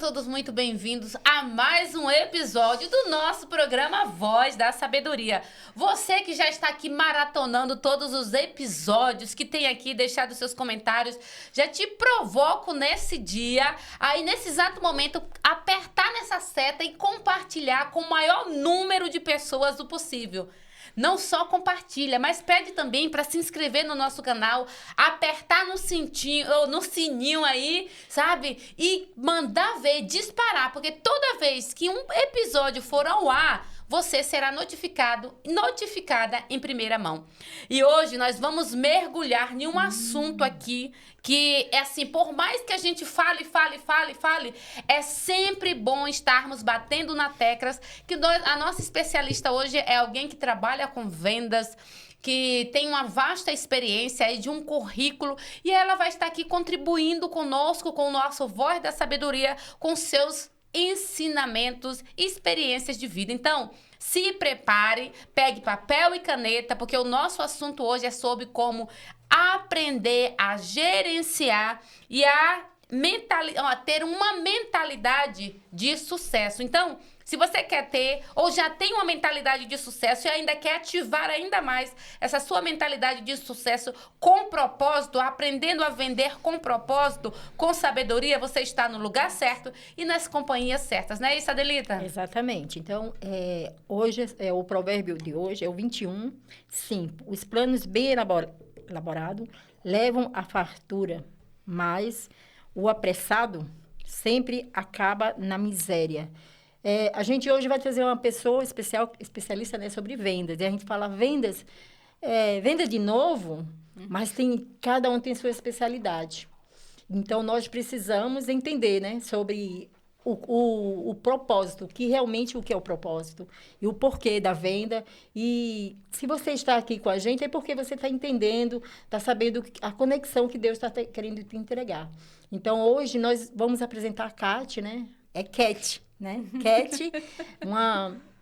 todos muito bem-vindos a mais um episódio do nosso programa Voz da Sabedoria. Você que já está aqui maratonando todos os episódios, que tem aqui deixado seus comentários, já te provoco nesse dia, aí nesse exato momento, apertar nessa seta e compartilhar com o maior número de pessoas do possível. Não só compartilha, mas pede também para se inscrever no nosso canal, apertar no sininho aí, sabe? E mandar ver, disparar, porque toda vez que um episódio for ao ar, você será notificada em primeira mão. E hoje nós vamos mergulhar em um assunto aqui que é assim, por mais que a gente fale, é sempre bom estarmos batendo na teclas, que a nossa especialista hoje é alguém que trabalha com vendas, que tem uma vasta experiência aí de um currículo, e ela vai estar aqui contribuindo conosco, com o nosso Voz da Sabedoria, com seus ensinamentos e experiências de vida. Então, se prepare, pegue papel e caneta, porque o nosso assunto hoje é sobre como aprender a gerenciar e a ter uma mentalidade de sucesso. Então, se você quer ter ou já tem uma mentalidade de sucesso e ainda quer ativar ainda mais essa sua mentalidade de sucesso com propósito, aprendendo a vender com propósito, com sabedoria, você está no lugar certo e nas companhias certas, não é isso, Adelita? Exatamente. Então, hoje, o provérbio de hoje é o 21, 5. Os planos bem elaborados levam à fartura, mas o apressado sempre acaba na miséria. A gente hoje vai trazer uma pessoa especialista, né, sobre vendas. E a gente fala vendas, venda de novo, mas cada um tem sua especialidade. Então, nós precisamos entender, né, sobre o propósito, o que é o propósito e o porquê da venda. E se você está aqui com a gente, é porque você está entendendo, está sabendo a conexão que Deus está querendo te entregar. Então, hoje, nós vamos apresentar a Cat, né? Cat, né? Cat,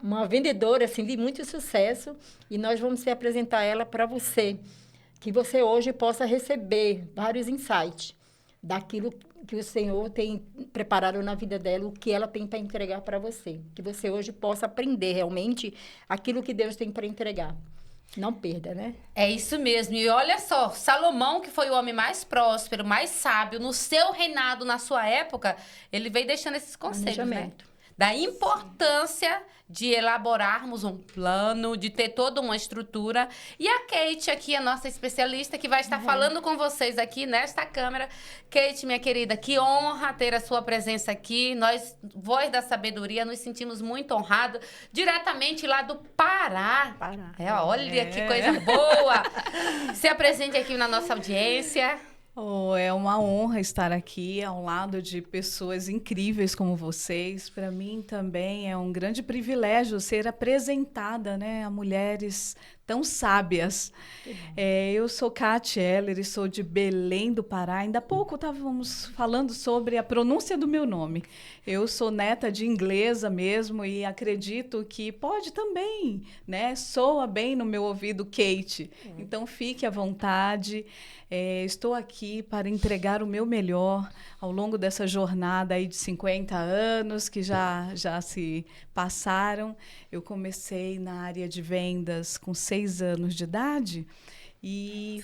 uma vendedora, assim, de muito sucesso. E nós vamos apresentar ela para você, que você hoje possa receber vários insights daquilo que o Senhor tem preparado na vida dela, o que ela tem para entregar para você. Que você hoje possa aprender realmente aquilo que Deus tem para entregar. Não perda, né? É isso mesmo. E olha só, Salomão, que foi o homem mais próspero, mais sábio no seu reinado, na sua época, ele veio deixando esses conselhos, né? Da importância de elaborarmos um plano, de ter toda uma estrutura. E a Kate aqui, a nossa especialista, que vai estar falando com vocês aqui nesta câmera. Kate, minha querida, que honra ter a sua presença aqui. Nós, Voz da Sabedoria, nos sentimos muito honrados. Diretamente lá do Pará. Olha que coisa boa! Se apresente aqui na nossa audiência. É uma honra estar aqui ao lado de pessoas incríveis como vocês. Para mim também é um grande privilégio ser apresentada, né, a mulheres tão sábias. Eu sou Cat Heller e sou de Belém do Pará. Ainda há pouco estávamos falando sobre a pronúncia do meu nome. Eu sou neta de inglesa mesmo e acredito que pode também, né? Soa bem no meu ouvido Kate. Então fique à vontade. Estou aqui para entregar o meu melhor ao longo dessa jornada aí de 50 anos que já se passaram. Eu comecei na área de vendas com 6 anos de idade e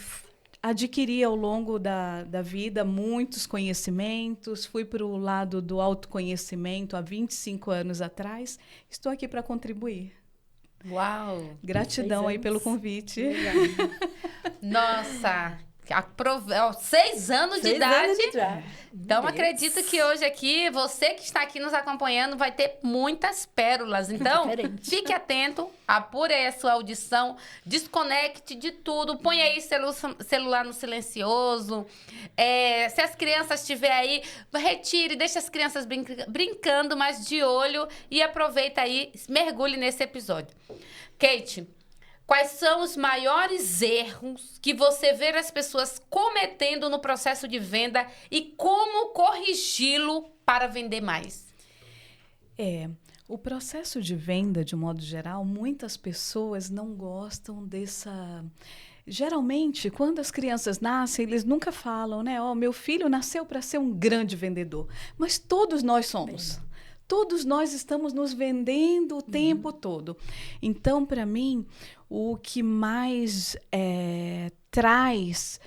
adquiri ao longo da vida muitos conhecimentos. Fui para o lado do autoconhecimento há 25 anos atrás. Estou aqui para contribuir. Uau! Gratidão aí pelo convite. Nossa! 6 anos de idade. Então, acredito que hoje aqui, você que está aqui nos acompanhando, vai ter muitas pérolas. Então, fique atento, apure aí a sua audição, desconecte de tudo, põe aí celular no silencioso. Se as crianças estiverem aí, retire, deixe as crianças brincando, mas de olho, e aproveita aí, mergulhe nesse episódio. Kate, quais são os maiores erros que você vê as pessoas cometendo no processo de venda e como corrigi-lo para vender mais? O processo de venda, de modo geral, muitas pessoas não gostam geralmente, quando as crianças nascem, eles nunca falam, né? Ó, meu filho nasceu para ser um grande vendedor. Mas todos nós somos. Bem. Todos nós estamos nos vendendo o tempo todo. Então, para mim, o que mais traz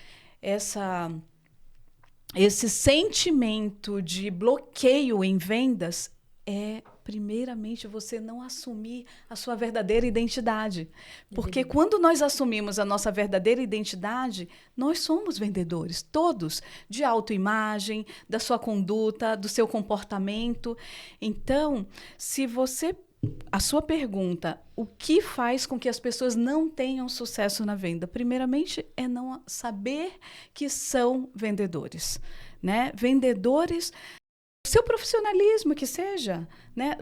esse sentimento de bloqueio em vendas é, primeiramente, você não assumir a sua verdadeira identidade. Porque quando nós assumimos a nossa verdadeira identidade, nós somos vendedores, todos, de autoimagem, da sua conduta, do seu comportamento. Então, a sua pergunta, o que faz com que as pessoas não tenham sucesso na venda? Primeiramente, é não saber que são vendedores, né? Vendedores, seu profissionalismo que seja, né?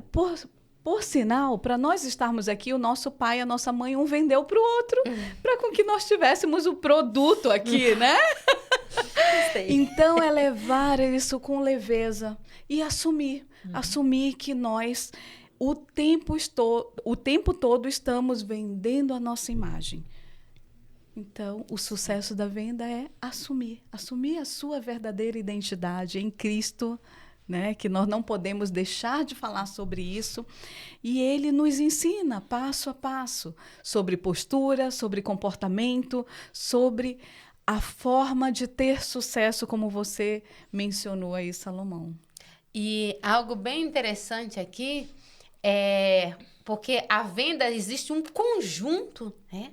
Por sinal, para nós estarmos aqui, o nosso pai e a nossa mãe, um vendeu para o outro, para com que nós tivéssemos o produto aqui, né? Então, é levar isso com leveza e assumir que nós, o tempo todo, estamos vendendo a nossa imagem. Então, o sucesso da venda é assumir a sua verdadeira identidade em Cristo, né? Que nós não podemos deixar de falar sobre isso. E ele nos ensina passo a passo sobre postura, sobre comportamento, sobre a forma de ter sucesso, como você mencionou aí, Salomão. E algo bem interessante aqui porque a venda existe um conjunto, né?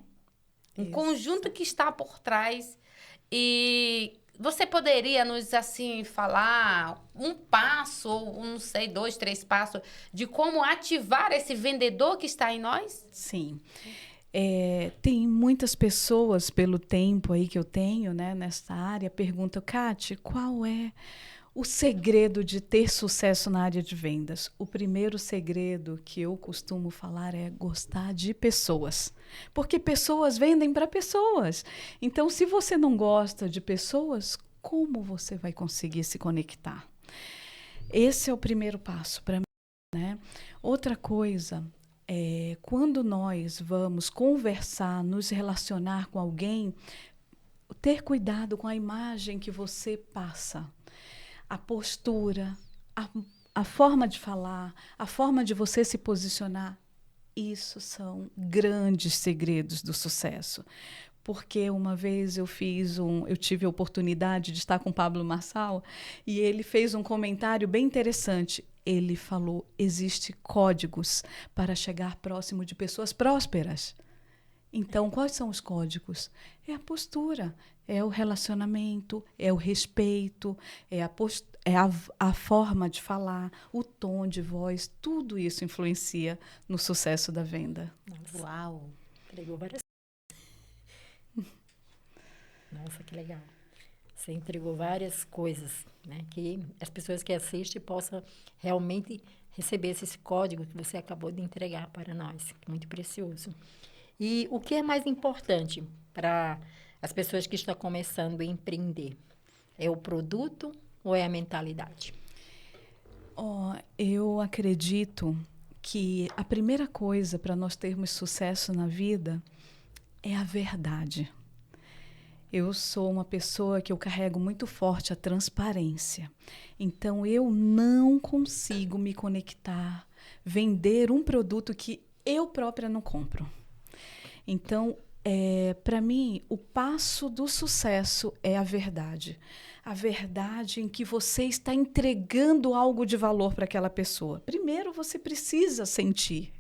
Um conjunto que está por trás. E você poderia nos, assim, falar um passo, ou não sei, 2, 3 passos, de como ativar esse vendedor que está em nós? Sim. Tem muitas pessoas, pelo tempo aí que eu tenho, né, nessa área, perguntam, Kati, qual é o segredo de ter sucesso na área de vendas? O primeiro segredo que eu costumo falar é gostar de pessoas. Porque pessoas vendem para pessoas. Então, se você não gosta de pessoas, como você vai conseguir se conectar? Esse é o primeiro passo para mim, né? Outra coisa quando nós vamos conversar, nos relacionar com alguém, ter cuidado com a imagem que você passa. A postura, a forma de falar, a forma de você se posicionar, isso são grandes segredos do sucesso. Porque uma vez eu tive a oportunidade de estar com o Pablo Marçal e ele fez um comentário bem interessante. Ele falou, existem códigos para chegar próximo de pessoas prósperas. Então, quais são os códigos? É a postura, é o relacionamento, é o respeito, é a forma de falar, o tom de voz, tudo isso influencia no sucesso da venda. Nossa. Uau! Entregou várias Nossa, que legal. Você entregou várias coisas, né? Que as pessoas que assistem possam realmente receber esse código que você acabou de entregar para nós. Muito precioso. E o que é mais importante para as pessoas que estão começando a empreender? É o produto ou é a mentalidade? Eu acredito que a primeira coisa para nós termos sucesso na vida é a verdade. Eu sou uma pessoa que eu carrego muito forte a transparência. Então, eu não consigo me conectar, vender um produto que eu própria não compro. Então, para mim, o passo do sucesso é a verdade. A verdade em que você está entregando algo de valor para aquela pessoa. Primeiro, você precisa sentir,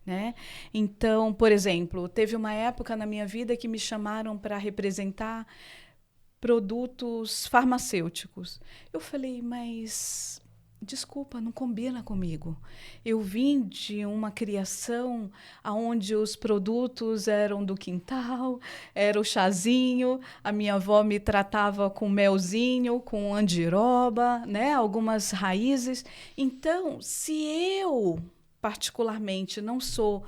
né? Então, por exemplo, teve uma época na minha vida que me chamaram para representar produtos farmacêuticos. Eu falei, mas desculpa, não combina comigo. Eu vim de uma criação onde os produtos eram do quintal, era o chazinho, a minha avó me tratava com melzinho, com andiroba, né? Algumas raízes. Então, se eu particularmente não estou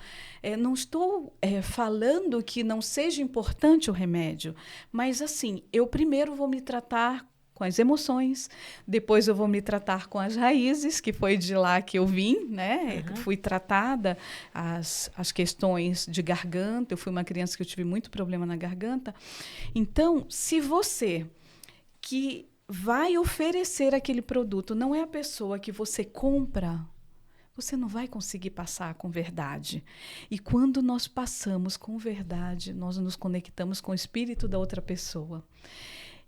falando que não seja importante o remédio, mas assim, eu primeiro vou me tratar com com as emoções, depois eu vou me tratar com as raízes, que foi de lá que eu vim, né? Fui tratada as questões de garganta, eu fui uma criança que eu tive muito problema na garganta. Então, se você que vai oferecer aquele produto não é a pessoa que você compra, você não vai conseguir passar com verdade. E quando nós passamos com verdade, nós nos conectamos com o espírito da outra pessoa.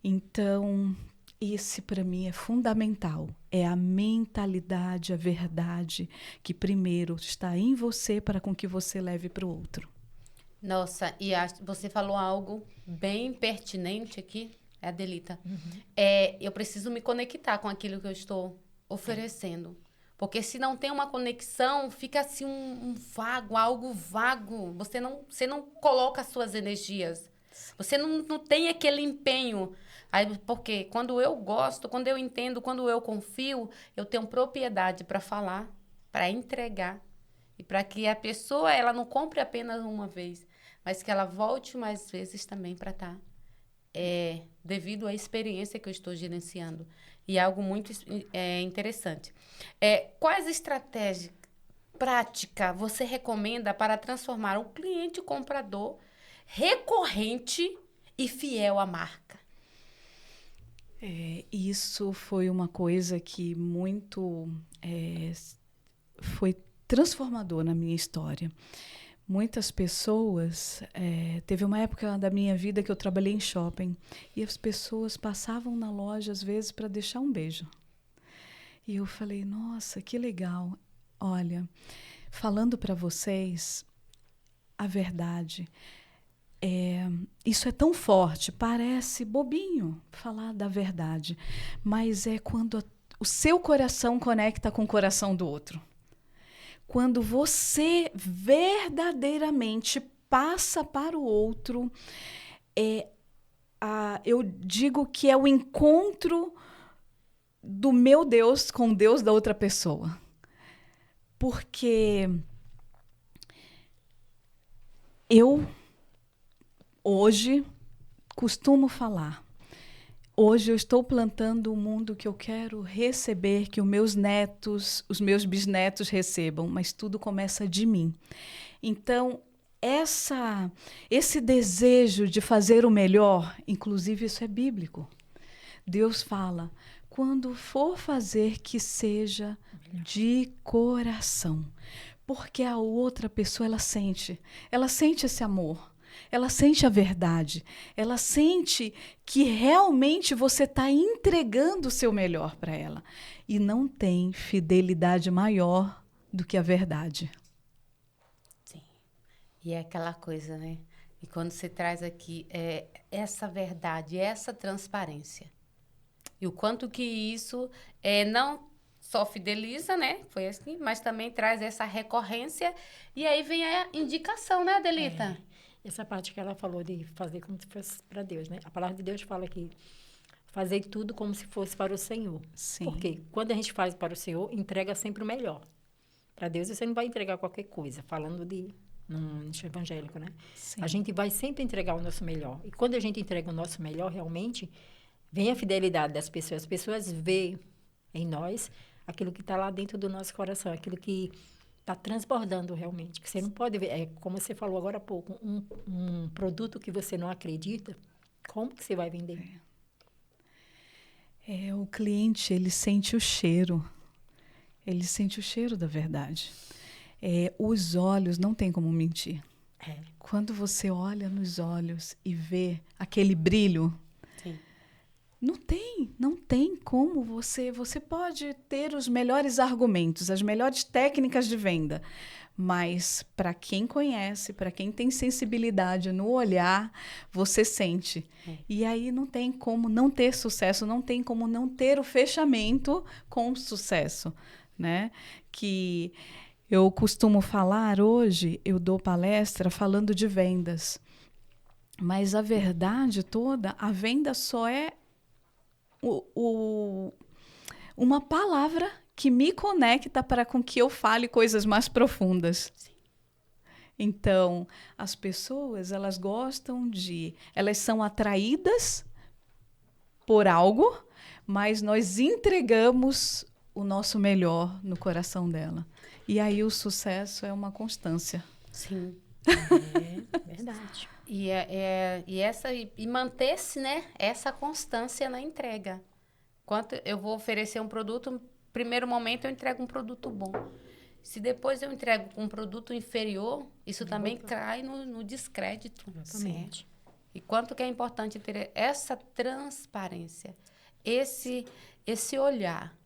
Então, esse para mim é fundamental. É a mentalidade, a verdade que primeiro está em você para com que você leve para o outro. Nossa, e você falou algo bem pertinente aqui, Adelita. Eu preciso me conectar com aquilo que eu estou oferecendo. Porque se não tem uma conexão, fica assim um vago, algo vago. Você não coloca as suas energias. Você não tem aquele empenho. Aí, porque quando eu gosto, quando eu entendo, quando eu confio, eu tenho propriedade para falar, para entregar. E para que a pessoa ela não compre apenas uma vez, mas que ela volte mais vezes também para estar. Devido à experiência que eu estou gerenciando. E é algo muito interessante. Quais estratégias práticas você recomenda para transformar o cliente comprador recorrente e fiel à marca? Isso foi uma coisa que muito foi transformador na minha história. Muitas pessoas... teve uma época da minha vida que eu trabalhei em shopping e as pessoas passavam na loja, às vezes, para deixar um beijo. E eu falei, nossa, que legal. Olha, falando para vocês a verdade, isso é tão forte, parece bobinho falar da verdade, mas é quando o seu coração conecta com o coração do outro. Quando você verdadeiramente passa para o outro, eu digo que é o encontro do meu Deus com o Deus da outra pessoa. Porque eu, hoje, costumo falar, hoje eu estou plantando o mundo que eu quero receber, que os meus netos, os meus bisnetos recebam, mas tudo começa de mim. Então, esse desejo de fazer o melhor, inclusive isso é bíblico. Deus fala, quando for fazer, que seja de coração. Porque a outra pessoa, ela sente esse amor. Ela sente a verdade, ela sente que realmente você está entregando o seu melhor para ela. E não tem fidelidade maior do que a verdade. Sim. E é aquela coisa, né? E quando você traz aqui essa verdade, essa transparência. E o quanto que isso não só fideliza, né? Foi assim, mas também traz essa recorrência. E aí vem a indicação, né, Adelita? Essa parte que ela falou de fazer como se fosse para Deus, né? A palavra de Deus fala que fazer tudo como se fosse para o Senhor. Sim. Porque quando a gente faz para o Senhor, entrega sempre o melhor. Para Deus, você não vai entregar qualquer coisa, falando num nicho evangélico, né? Sim. A gente vai sempre entregar o nosso melhor. E quando a gente entrega o nosso melhor, realmente, vem a fidelidade das pessoas. As pessoas veem em nós aquilo que está lá dentro do nosso coração, aquilo que está transbordando realmente. Que você não pode ver, como você falou agora há pouco, um produto que você não acredita, como que você vai vender? O cliente, ele sente o cheiro. Ele sente o cheiro da verdade. Os olhos não tem como mentir. Quando você olha nos olhos e vê aquele brilho, Sim. Não tem como você pode ter os melhores argumentos, as melhores técnicas de venda, mas para quem conhece, para quem tem sensibilidade no olhar, você sente. E aí não tem como não ter sucesso, não tem como não ter o fechamento com sucesso, né? Que eu costumo falar hoje, eu dou palestra falando de vendas, mas a verdade toda, a venda só é uma palavra que me conecta para com que eu fale coisas mais profundas. Sim. Então, as pessoas, elas são atraídas por algo, mas nós entregamos o nosso melhor no coração dela. E aí o sucesso é uma constância. Sim. É verdade. E manter-se, né, essa constância na entrega. Quanto eu vou oferecer um produto, no primeiro momento eu entrego um produto bom. Se depois eu entrego um produto inferior, isso também cai no descrédito. Exatamente. E quanto que é importante ter essa transparência, esse olhar.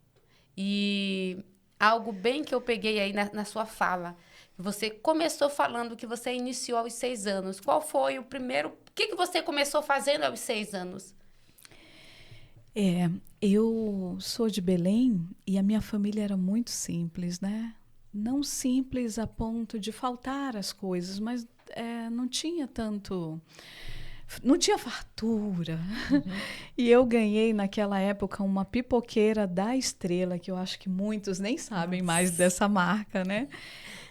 E algo bem que eu peguei aí na sua fala. Você começou falando que você iniciou aos 6 anos. Qual foi o primeiro... O que você começou fazendo aos 6 anos? Eu sou de Belém e a minha família era muito simples, né? Não simples a ponto de faltar as coisas, mas não tinha tanto... Não tinha fartura. E eu ganhei naquela época uma pipoqueira da Estrela, que eu acho que muitos nem sabem mais dessa marca, né?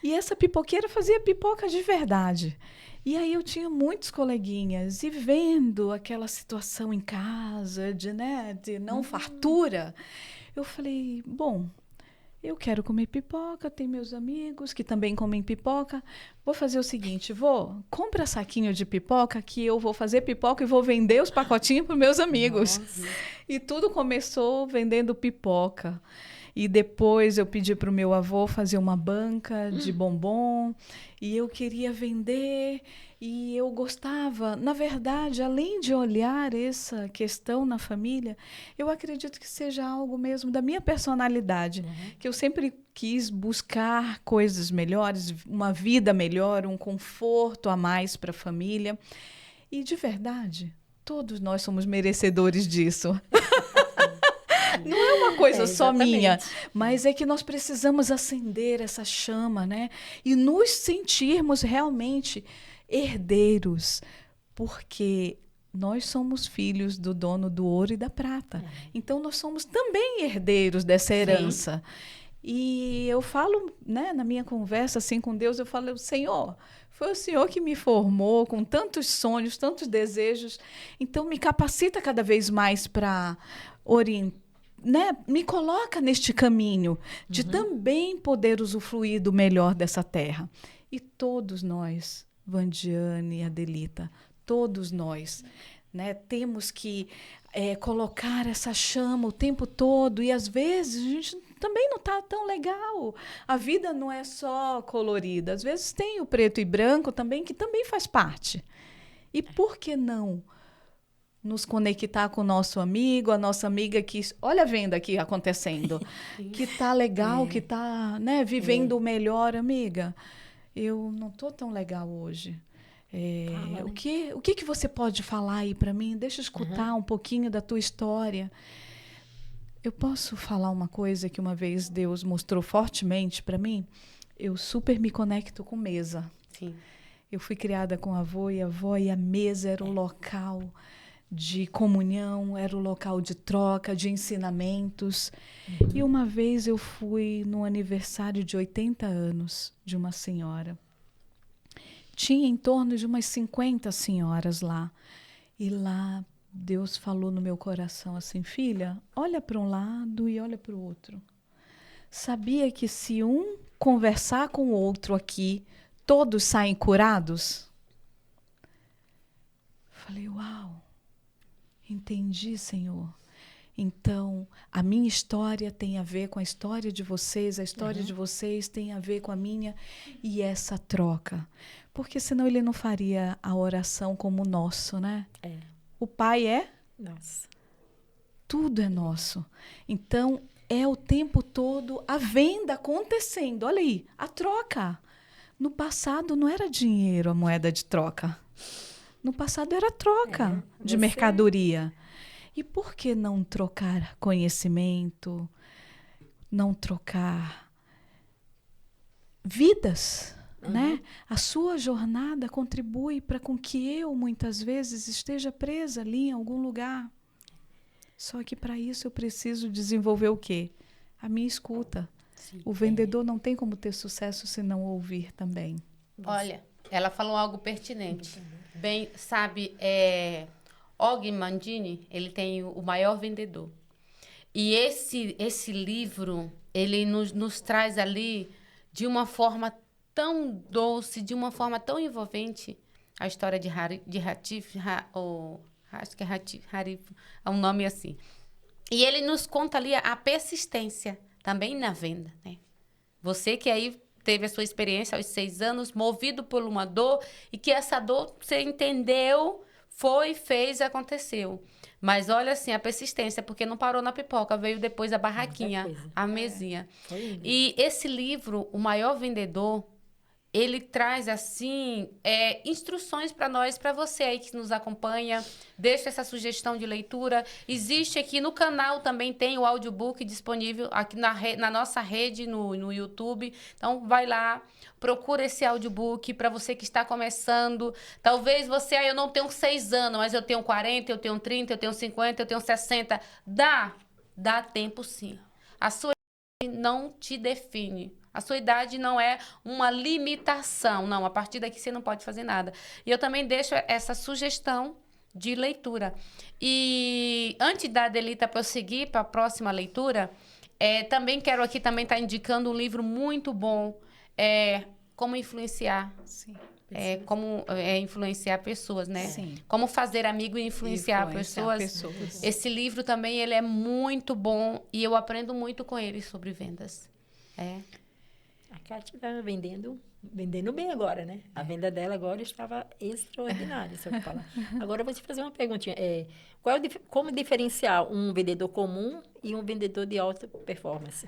E essa pipoqueira fazia pipoca de verdade. E aí eu tinha muitos coleguinhas e vendo aquela situação em casa de não fartura, eu falei, bom, eu quero comer pipoca, tem meus amigos que também comem pipoca. Vou fazer o seguinte, compra saquinho de pipoca que eu vou fazer pipoca e vou vender os pacotinhos para meus amigos. Nossa. E tudo começou vendendo pipoca. E depois eu pedi para o meu avô fazer uma banca de bombom e eu queria vender e eu gostava. Na verdade, além de olhar essa questão na família, eu acredito que seja algo mesmo da minha personalidade, que eu sempre quis buscar coisas melhores, uma vida melhor, um conforto a mais para a família. E, de verdade, todos nós somos merecedores disso. Não é uma coisa só minha, mas é que nós precisamos acender essa chama, né? E nos sentirmos realmente herdeiros, porque nós somos filhos do dono do ouro e da prata. Então, nós somos também herdeiros dessa herança. Sim. E eu falo, né, na minha conversa assim com Deus, eu falo, Senhor, foi o Senhor que me formou com tantos sonhos, tantos desejos. Então, me capacita cada vez mais para orientar, né, me coloca neste caminho de também poder usufruir do melhor dessa terra. E todos nós, Vandiane e Adelita, todos nós, né, temos que colocar essa chama o tempo todo e às vezes a gente também não está tão legal. A vida não é só colorida, às vezes tem o preto e branco também, que também faz parte. E por que não nos conectar com o nosso amigo, a nossa amiga que... Olha a venda aqui acontecendo. Que está legal, que está, né, vivendo o melhor, amiga. Eu não estou tão legal hoje. O que você pode falar aí para mim? Deixa eu escutar um pouquinho da tua história. Eu posso falar uma coisa que uma vez Deus mostrou fortemente para mim? Eu super me conecto com mesa. Sim. Eu fui criada com avô, e a mesa era o local de comunhão, era o local de troca, de ensinamentos. E uma vez eu fui no aniversário de 80 anos de uma senhora. Tinha em torno de umas 50 senhoras lá. E lá Deus falou no meu coração assim, filha, olha para um lado e olha para o outro. Sabia que se um conversar com o outro aqui, todos saem curados? Falei, uau. Entendi, Senhor. Então, a minha história tem a ver com a história de vocês, a história de vocês tem a ver com a minha, e essa troca. Porque senão ele não faria a oração como o nosso, né? O Pai é? Nossa. Tudo é nosso. Então, é o tempo todo a venda acontecendo. Olha aí, a troca. No passado não era dinheiro a moeda de troca. No passado era troca de mercadoria. E por que não trocar conhecimento, não trocar vidas? Né? A sua jornada contribui para com que eu, muitas vezes, esteja presa ali em algum lugar. Só que para isso eu preciso desenvolver o quê? A minha escuta. Sim, o vendedor não tem como ter sucesso se não ouvir também. Olha, ela falou algo pertinente. Bem, sabe, Og Mandini, ele tem o maior vendedor. E esse livro, ele nos traz ali de uma forma tão doce, de uma forma tão envolvente, a história de Hatif, acho que é Harif, é um nome assim. E ele nos conta ali a persistência, também na venda, né? Você que aí teve a sua experiência aos 6 anos, movido por uma dor, e que essa dor você entendeu, fez, aconteceu. Mas olha assim, a persistência, porque não parou na pipoca, veio depois a barraquinha, a mesinha. E esse livro, O Maior Vendedor, ele traz, assim, instruções para nós, para você aí que nos acompanha. Deixa essa sugestão de leitura. Existe aqui no canal, também tem o audiobook disponível aqui na nossa rede, no YouTube. Então, vai lá, procura esse audiobook para você que está começando. Talvez você, eu não tenho 6 anos, mas eu tenho 40, eu tenho 30, eu tenho 50, eu tenho 60. Dá tempo sim. A sua idade não te define. A sua idade não é uma limitação. Não, a partir daqui você não pode fazer nada. E eu também deixo essa sugestão de leitura. E antes da Adelita prosseguir para a próxima leitura, também quero aqui também estar indicando um livro muito bom, Como Influenciar. Sim. Como influenciar pessoas, né? Sim. Como fazer amigo e influenciar pessoas. Esse livro também ele é muito bom e eu aprendo muito com ele sobre vendas. A Kátia estava vendendo bem agora, né? A venda dela agora estava extraordinária, se eu falar. Agora eu vou te fazer uma perguntinha. Como diferenciar um vendedor comum e um vendedor de alta performance?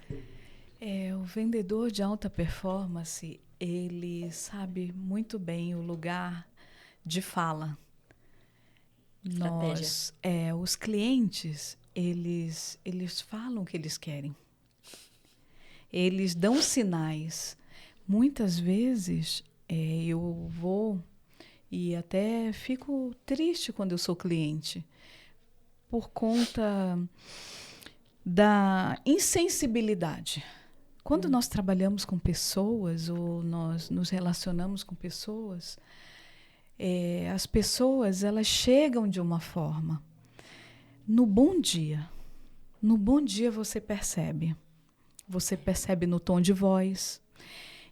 O vendedor de alta performance, ele sabe muito bem o lugar de fala. Os clientes, eles falam o que eles querem. Eles dão sinais. Muitas vezes eu vou e até fico triste quando eu sou cliente por conta da insensibilidade. Quando nós trabalhamos com pessoas ou nós nos relacionamos com pessoas, as pessoas elas chegam de uma forma. No bom dia você percebe. Você percebe no tom de voz.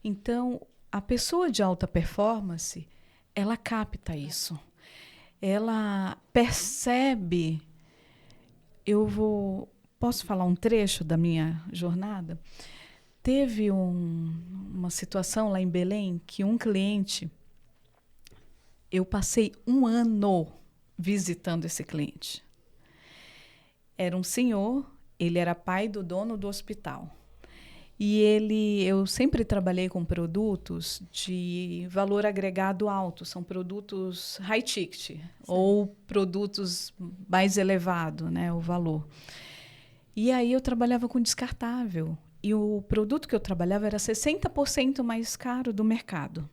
Então, a pessoa de alta performance, ela capta isso. Ela percebe. Posso falar um trecho da minha jornada? Teve uma situação lá em Belém que um cliente, eu passei 1 ano visitando esse cliente. Era um senhor, ele era pai do dono do hospital. E eu sempre trabalhei com produtos de valor agregado alto, são produtos high ticket, ou produtos mais elevado, né, o valor. E aí eu trabalhava com descartável, e o produto que eu trabalhava era 60% mais caro do mercado.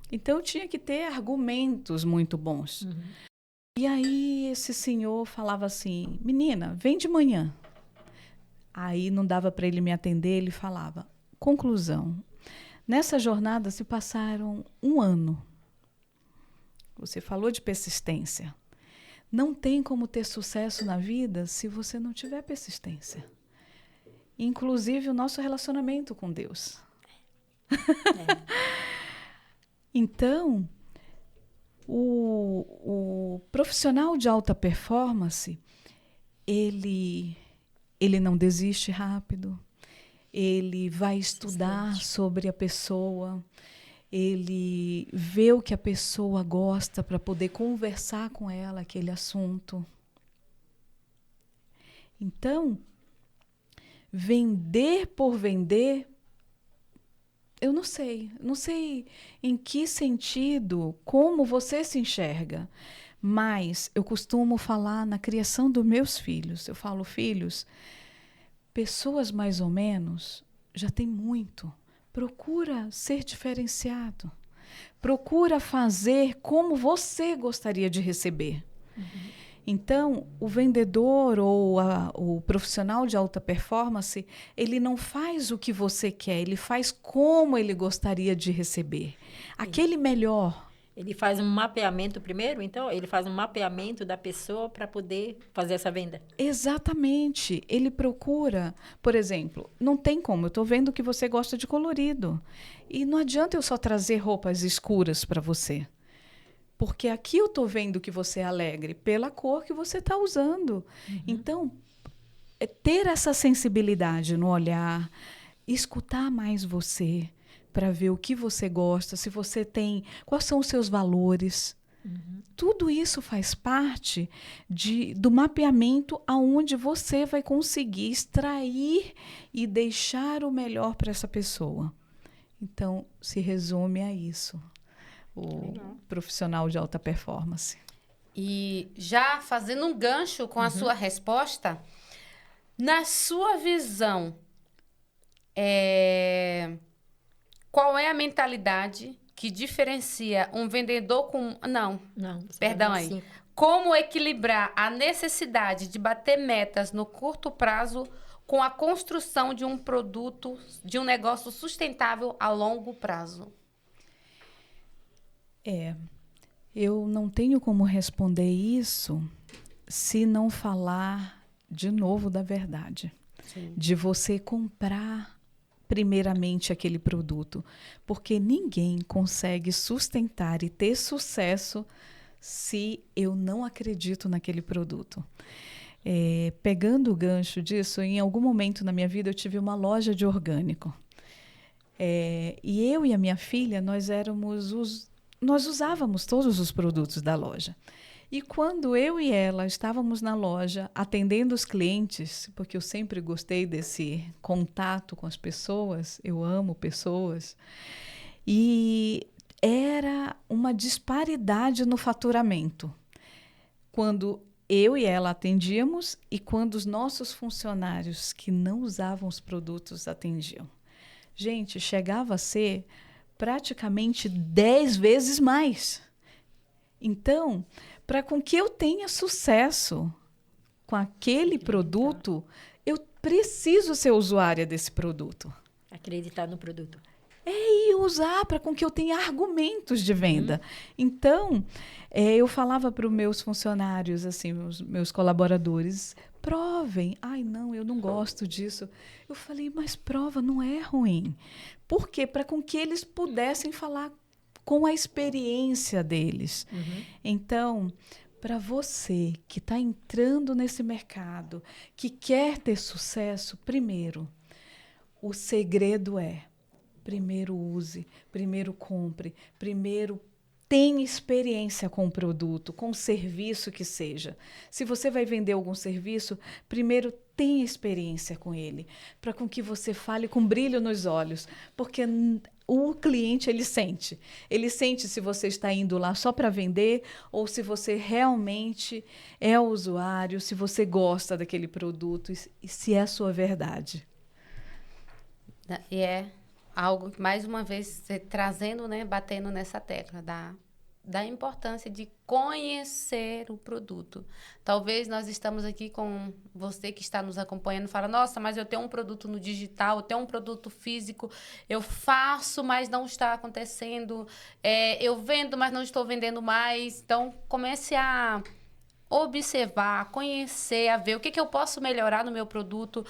Então eu tinha que ter argumentos muito bons. Uhum. E aí esse senhor falava assim, menina, vem de manhã. Aí não dava para ele me atender, ele falava, conclusão, nessa jornada se passaram 1 ano. Você falou de persistência. Não tem como ter sucesso na vida se você não tiver persistência. Inclusive o nosso relacionamento com Deus. Então, o profissional de alta performance, ele não desiste rápido, ele vai estudar sobre a pessoa, ele vê o que a pessoa gosta para poder conversar com ela aquele assunto. Então, vender por vender, eu não sei em que sentido, como você se enxerga. Mas eu costumo falar na criação dos meus filhos. Eu falo, filhos, pessoas mais ou menos já tem muito. Procura ser diferenciado. Procura fazer como você gostaria de receber. Uhum. Então, o vendedor ou o profissional de alta performance, ele não faz o que você quer, ele faz como ele gostaria de receber. Aquele melhor. Ele faz um mapeamento primeiro, então? Ele faz um mapeamento da pessoa para poder fazer essa venda? Exatamente. Ele procura, por exemplo, não tem como, eu estou vendo que você gosta de colorido. E não adianta eu só trazer roupas escuras para você. Porque aqui eu estou vendo que você é alegre, pela cor que você está usando. Então, ter essa sensibilidade no olhar, escutar mais você, para ver o que você gosta, se você tem, quais são os seus valores. Tudo isso faz parte do mapeamento aonde você vai conseguir extrair e deixar o melhor para essa pessoa. Então, se resume a isso, o profissional de alta performance. E já fazendo um gancho com a sua resposta, na sua visão, qual é a mentalidade que diferencia um vendedor com... Não, perdão aí. 5. Como equilibrar a necessidade de bater metas no curto prazo com a construção de um produto, de um negócio sustentável a longo prazo? Eu não tenho como responder isso se não falar de novo da verdade. Sim. De você comprar primeiramente aquele produto, porque ninguém consegue sustentar e ter sucesso se eu não acredito naquele produto. Pegando o gancho disso, em algum momento na minha vida eu tive uma loja de orgânico. E eu e a minha filha, nós usávamos todos os produtos da loja. E quando eu e ela estávamos na loja atendendo os clientes, porque eu sempre gostei desse contato com as pessoas, eu amo pessoas, e era uma disparidade no faturamento. Quando eu e ela atendíamos e quando os nossos funcionários que não usavam os produtos atendiam. Gente, chegava a ser praticamente 10 vezes mais. Então, para com que eu tenha sucesso com aquele produto, eu preciso ser usuária desse produto. Acreditar no produto. E usar para com que eu tenha argumentos de venda. Então, eu falava para os meus funcionários, assim, os meus colaboradores, provem. Ai, não, eu não gosto disso. Eu falei, mas prova, não é ruim. Por quê? Para com que eles pudessem falar com a experiência deles. Então, para você que está entrando nesse mercado, que quer ter sucesso, primeiro, o segredo primeiro use, primeiro compre, primeiro tenha experiência com o produto, com o serviço que seja. Se você vai vender algum serviço, primeiro tenha experiência com ele, para com que você fale com brilho nos olhos, porque o cliente, ele sente se você está indo lá só para vender ou se você realmente é o usuário, se você gosta daquele produto e se é a sua verdade. E algo que, mais uma vez, trazendo, né, batendo nessa tecla da importância de conhecer o produto. Talvez nós estamos aqui com você que está nos acompanhando, fala, nossa, mas eu tenho um produto no digital, eu tenho um produto físico, eu faço, mas não está acontecendo, eu vendo, mas não estou vendendo mais. Então, comece a observar, a conhecer, a ver o que eu posso melhorar no meu produto,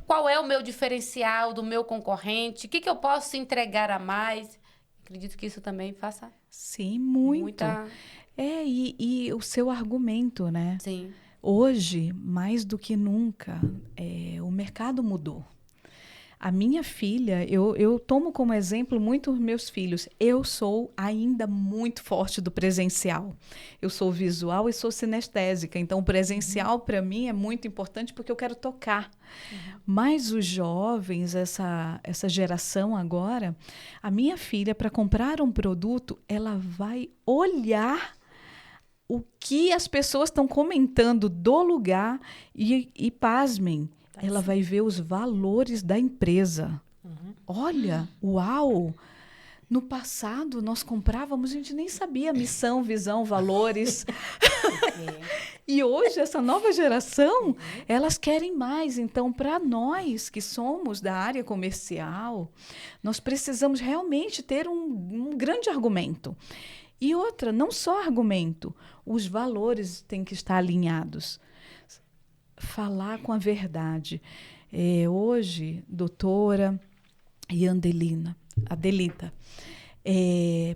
qual é o meu diferencial do meu concorrente, o que eu posso entregar a mais. Acredito que isso também faça... Sim, muito. E o seu argumento, né? Sim. Hoje, mais do que nunca, o mercado mudou. A minha filha, eu tomo como exemplo muito os meus filhos. Eu sou ainda muito forte do presencial. Eu sou visual e sou sinestésica. Então, o presencial, para mim, é muito importante porque eu quero tocar. Mas os jovens, essa geração agora, a minha filha, para comprar um produto, ela vai olhar o que as pessoas estão comentando do lugar e pasmem, ela vai ver os valores da empresa. Olha, uau! No passado, nós comprávamos, a gente nem sabia missão, visão, valores. E hoje, essa nova geração, elas querem mais. Então, para nós que somos da área comercial, nós precisamos realmente ter um grande argumento. E outra, não só argumento, os valores têm que estar alinhados. Falar com a verdade. Hoje, doutora e Adelita,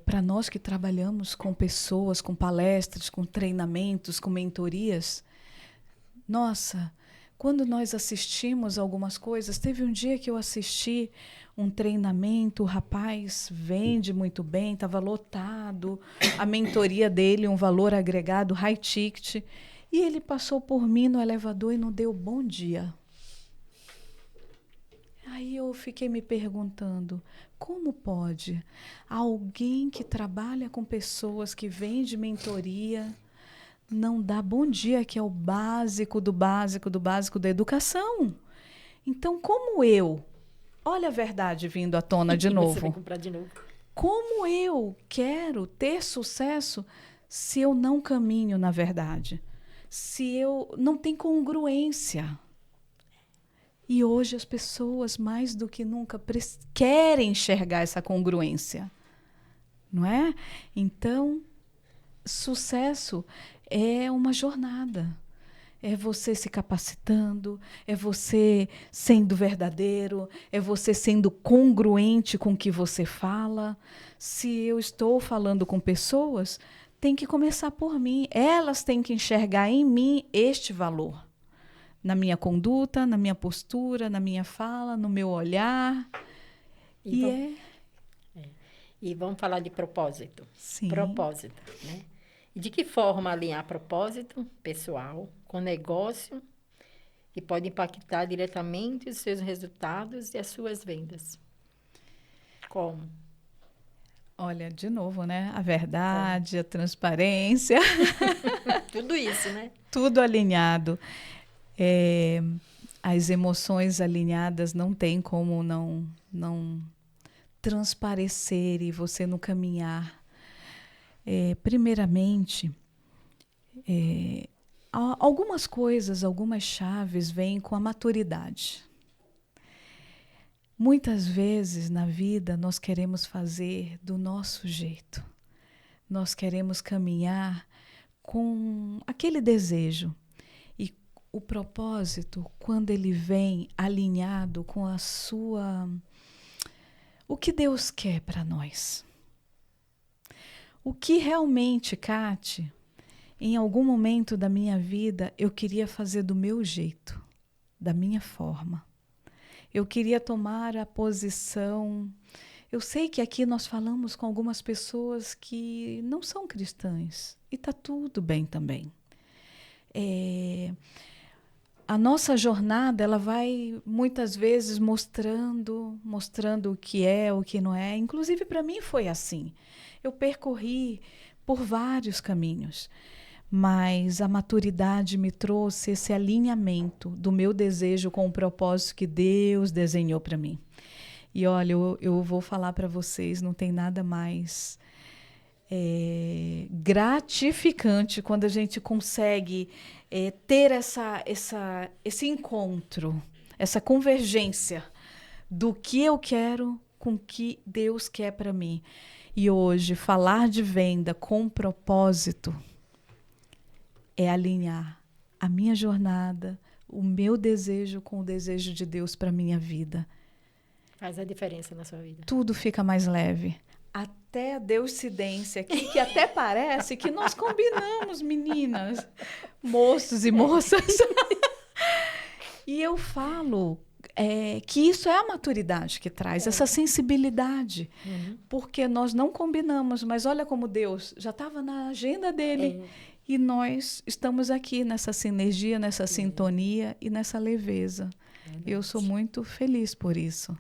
para nós que trabalhamos com pessoas, com palestras, com treinamentos, com mentorias, nossa, quando nós assistimos algumas coisas, teve um dia que eu assisti um treinamento, o rapaz vende muito bem, estava lotado, a mentoria dele, um valor agregado, high ticket, e ele passou por mim no elevador e não deu bom dia. Aí eu fiquei me perguntando, como pode alguém que trabalha com pessoas, que vende mentoria, não dar bom dia, que é o básico do básico do básico da educação? Então, olha a verdade vindo à tona de novo. Você vai comprar de novo. Como eu quero ter sucesso se eu não caminho na verdade? Se eu não tenho congruência? E hoje as pessoas, mais do que nunca, querem enxergar essa congruência, não é? Então, sucesso é uma jornada. É você se capacitando, é você sendo verdadeiro, é você sendo congruente com o que você fala. Se eu estou falando com pessoas, tem que começar por mim. Elas têm que enxergar em mim este valor. Na minha conduta, na minha postura, na minha fala, no meu olhar. E vamos falar de propósito. Sim. Propósito, né? E de que forma alinhar propósito pessoal com negócio que pode impactar diretamente os seus resultados e as suas vendas? Como? Olha, de novo, né? A verdade, a transparência. Tudo isso, né? Tudo alinhado. As emoções alinhadas não tem como não transparecer e você não caminhar. Primeiramente, algumas coisas, algumas chaves vêm com a maturidade. Muitas vezes na vida nós queremos fazer do nosso jeito. Nós queremos caminhar com aquele desejo. E o propósito, quando ele vem alinhado com o que Deus quer para nós. O que realmente, Kati, em algum momento da minha vida, eu queria fazer do meu jeito, da minha forma. Eu queria tomar a posição. Eu sei que aqui nós falamos com algumas pessoas que não são cristãs, e está tudo bem também. A nossa jornada, ela vai muitas vezes mostrando o que é, o que não é. Inclusive, para mim foi assim. Eu percorri por vários caminhos, mas a maturidade me trouxe esse alinhamento do meu desejo com o propósito que Deus desenhou para mim. E olha, eu vou falar para vocês, não tem nada mais gratificante quando a gente consegue ter esse encontro, essa convergência do que eu quero com o que Deus quer para mim. E hoje, falar de venda com propósito é alinhar a minha jornada, o meu desejo com o desejo de Deus para a minha vida. Faz a diferença na sua vida. Tudo fica mais leve. Até a deucidência aqui, que até parece que nós combinamos, meninas, moços e moças. E eu falo que isso é a maturidade que traz, essa sensibilidade. Porque nós não combinamos, mas olha como Deus já estava na agenda dele. E nós estamos aqui nessa sinergia, nessa sintonia e nessa leveza. Eu sou muito feliz por isso.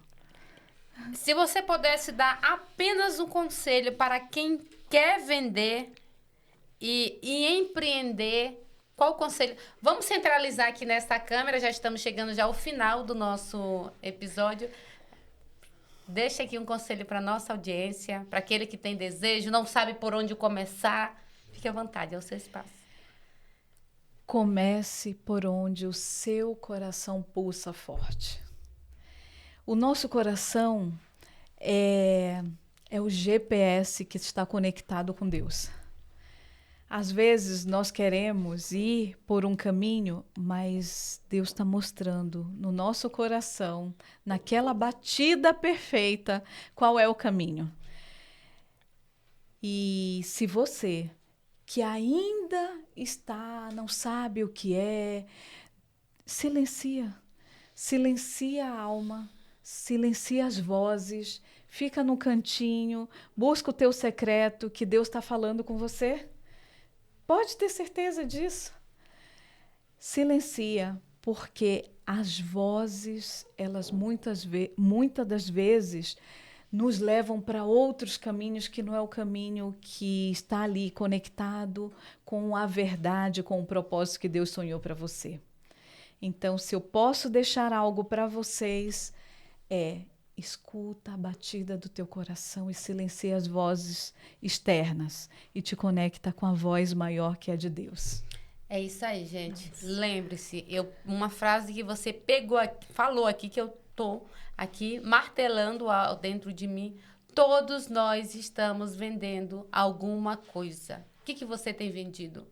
Se você pudesse dar apenas um conselho para quem quer vender e empreender, qual o conselho? Vamos centralizar aqui nessa câmera, já estamos chegando já ao final do nosso episódio. Deixa aqui um conselho para a nossa audiência, para aquele que tem desejo, não sabe por onde começar. Fique à vontade, é o seu espaço. Comece por onde o seu coração pulsa forte. O nosso coração é é o GPS que está conectado com Deus. Às vezes nós queremos ir por um caminho, mas Deus está mostrando no nosso coração, naquela batida perfeita, qual é o caminho. E se você que ainda não sabe o que é, silencia a alma, silencia as vozes, fica no cantinho, busca o teu secreto que Deus está falando com você. Pode ter certeza disso. Silencia, porque as vozes, elas muitas das vezes nos levam para outros caminhos que não é o caminho que está ali conectado com a verdade, com o propósito que Deus sonhou para você. Então, se eu posso deixar algo para vocês, escuta a batida do teu coração e silencia as vozes externas e te conecta com a voz maior que é de Deus. É isso aí, gente. Lembre-se, uma frase que você falou aqui, que eu tô aqui martelando dentro de mim. Todos nós estamos vendendo alguma coisa. O que você tem vendido?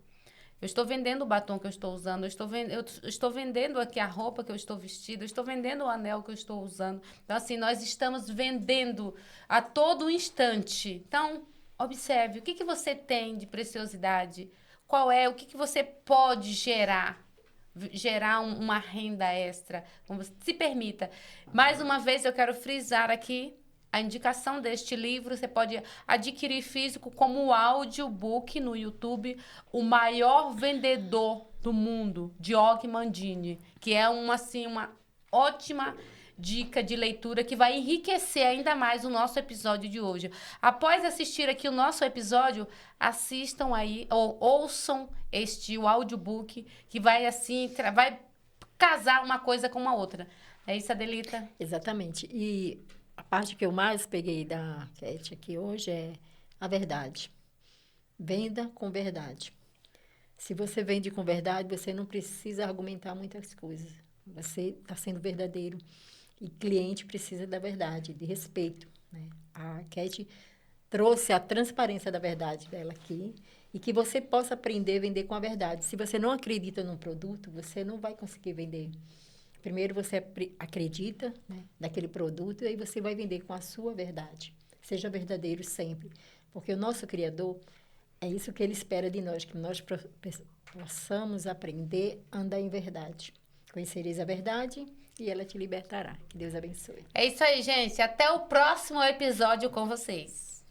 Eu estou vendendo o batom que eu estou usando, eu estou vendendo aqui a roupa que eu estou vestida, eu estou vendendo o anel que eu estou usando. Então, assim, nós estamos vendendo a todo instante. Então, observe, o que você tem de preciosidade? O que você pode gerar uma renda extra? Se permita. Mais uma vez, eu quero frisar aqui a indicação deste livro. Você pode adquirir físico como audiobook no YouTube, O Maior Vendedor do Mundo, de Og Mandini, que é uma ótima dica de leitura que vai enriquecer ainda mais o nosso episódio de hoje. Após assistir aqui o nosso episódio, assistam aí, ou ouçam o audiobook, que vai vai casar uma coisa com uma outra. É isso, Adelita? Exatamente. E a parte que eu mais peguei da Cat aqui hoje é a verdade. Venda com verdade. Se você vende com verdade, você não precisa argumentar muitas coisas. Você está sendo verdadeiro. E cliente precisa da verdade, de respeito, né? A Cat trouxe a transparência da verdade dela aqui e que você possa aprender a vender com a verdade. Se você não acredita num produto, você não vai conseguir vender. Primeiro você acredita, né, naquele produto e aí você vai vender com a sua verdade. Seja verdadeiro sempre, porque o nosso Criador, é isso que Ele espera de nós, que nós possamos aprender a andar em verdade. Conhecereis a verdade e ela te libertará. Que Deus abençoe. É isso aí, gente. Até o próximo episódio com vocês.